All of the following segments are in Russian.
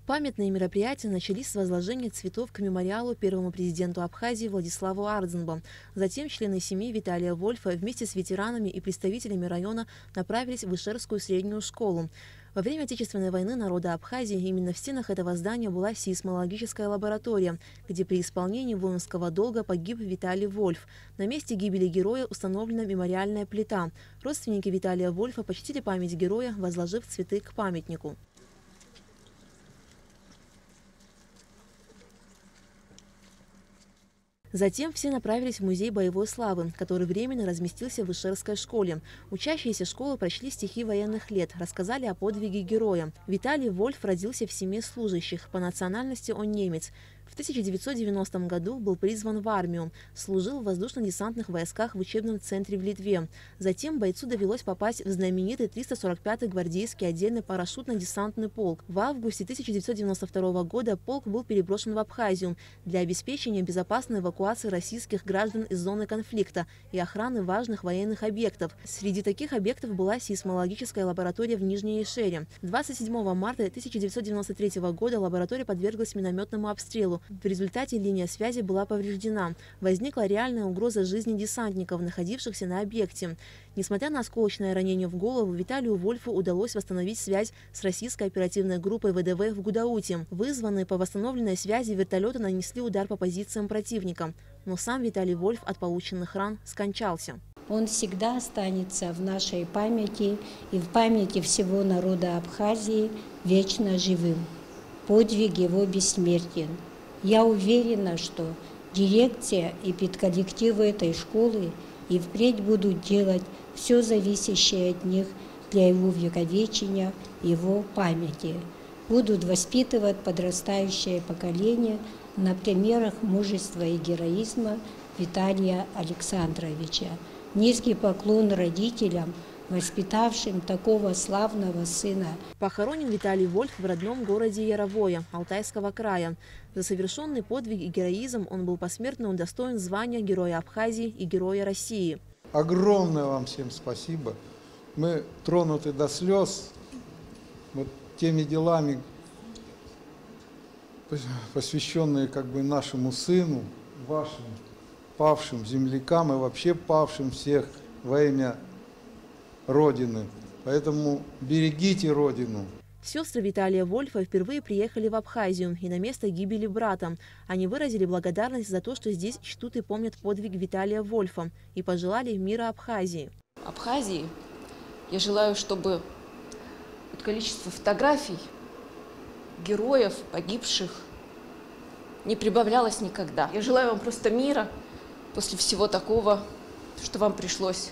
Памятные мероприятия начались с возложения цветов к мемориалу первому президенту Абхазии Владиславу Ардзинбу. Затем члены семьи Виталия Вольфа вместе с ветеранами и представителями района направились в Ишерскую среднюю школу. Во время Отечественной войны народа Абхазии именно в стенах этого здания была сейсмологическая лаборатория, где при исполнении воинского долга погиб Виталий Вольф. На месте гибели героя установлена мемориальная плита. Родственники Виталия Вольфа почтили память героя, возложив цветы к памятнику. Затем все направились в музей боевой славы, который временно разместился в Ишерской школе. Учащиеся школы прочли стихи военных лет, рассказали о подвиге героя. Виталий Вольф родился в семье служащих. По национальности он немец. В 1990 году был призван в армию, служил в воздушно-десантных войсках в учебном центре в Литве. Затем бойцу довелось попасть в знаменитый 345-й гвардейский отдельный парашютно-десантный полк. В августе 1992 года полк был переброшен в Абхазию для обеспечения безопасной эвакуации российских граждан из зоны конфликта и охраны важных военных объектов. Среди таких объектов была сейсмологическая лаборатория в Нижней Ишере. 27 марта 1993 года лаборатория подверглась минометному обстрелу. В результате линия связи была повреждена. Возникла реальная угроза жизни десантников, находившихся на объекте. Несмотря на осколочное ранение в голову, Виталию Вольфу удалось восстановить связь с российской оперативной группой ВДВ в Гудауте. Вызванные по восстановленной связи вертолеты нанесли удар по позициям противника. Но сам Виталий Вольф от полученных ран скончался. Он всегда останется в нашей памяти и в памяти всего народа Абхазии вечно живым. Подвиг его бессмертен. Я уверена, что дирекция и педколлективы этой школы и впредь будут делать все зависящее от них для его увековечения, его памяти. Будут воспитывать подрастающее поколение на примерах мужества и героизма Виталия Александровича. Низкий поклон родителям, воспитавшим такого славного сына. Похоронен Виталий Вольф в родном городе Яровое Алтайского края. За совершенный подвиг и героизм он был посмертно удостоен звания Героя Абхазии и Героя России. Огромное вам всем спасибо. Мы тронуты до слез вот теми делами, посвященные нашему сыну, вашим павшим землякам и вообще павшим всех во имя Родины. Поэтому берегите Родину. Сестры Виталия Вольфа впервые приехали в Абхазию и на место гибели брата. Они выразили благодарность за то, что здесь чтут и помнят подвиг Виталия Вольфа и пожелали мира Абхазии. Абхазии я желаю, чтобы количество фотографий героев, погибших, не прибавлялось никогда. Я желаю вам просто мира после всего такого, что вам пришлось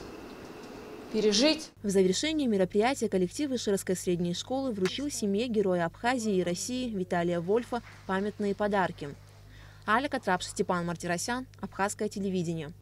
пережить. В завершении мероприятия коллектив Ишерской средней школы вручил семье Героя Абхазии и России Виталия Вольфа памятные подарки. Аля Катрапш, Степан Мартиросян, Абхазское телевидение.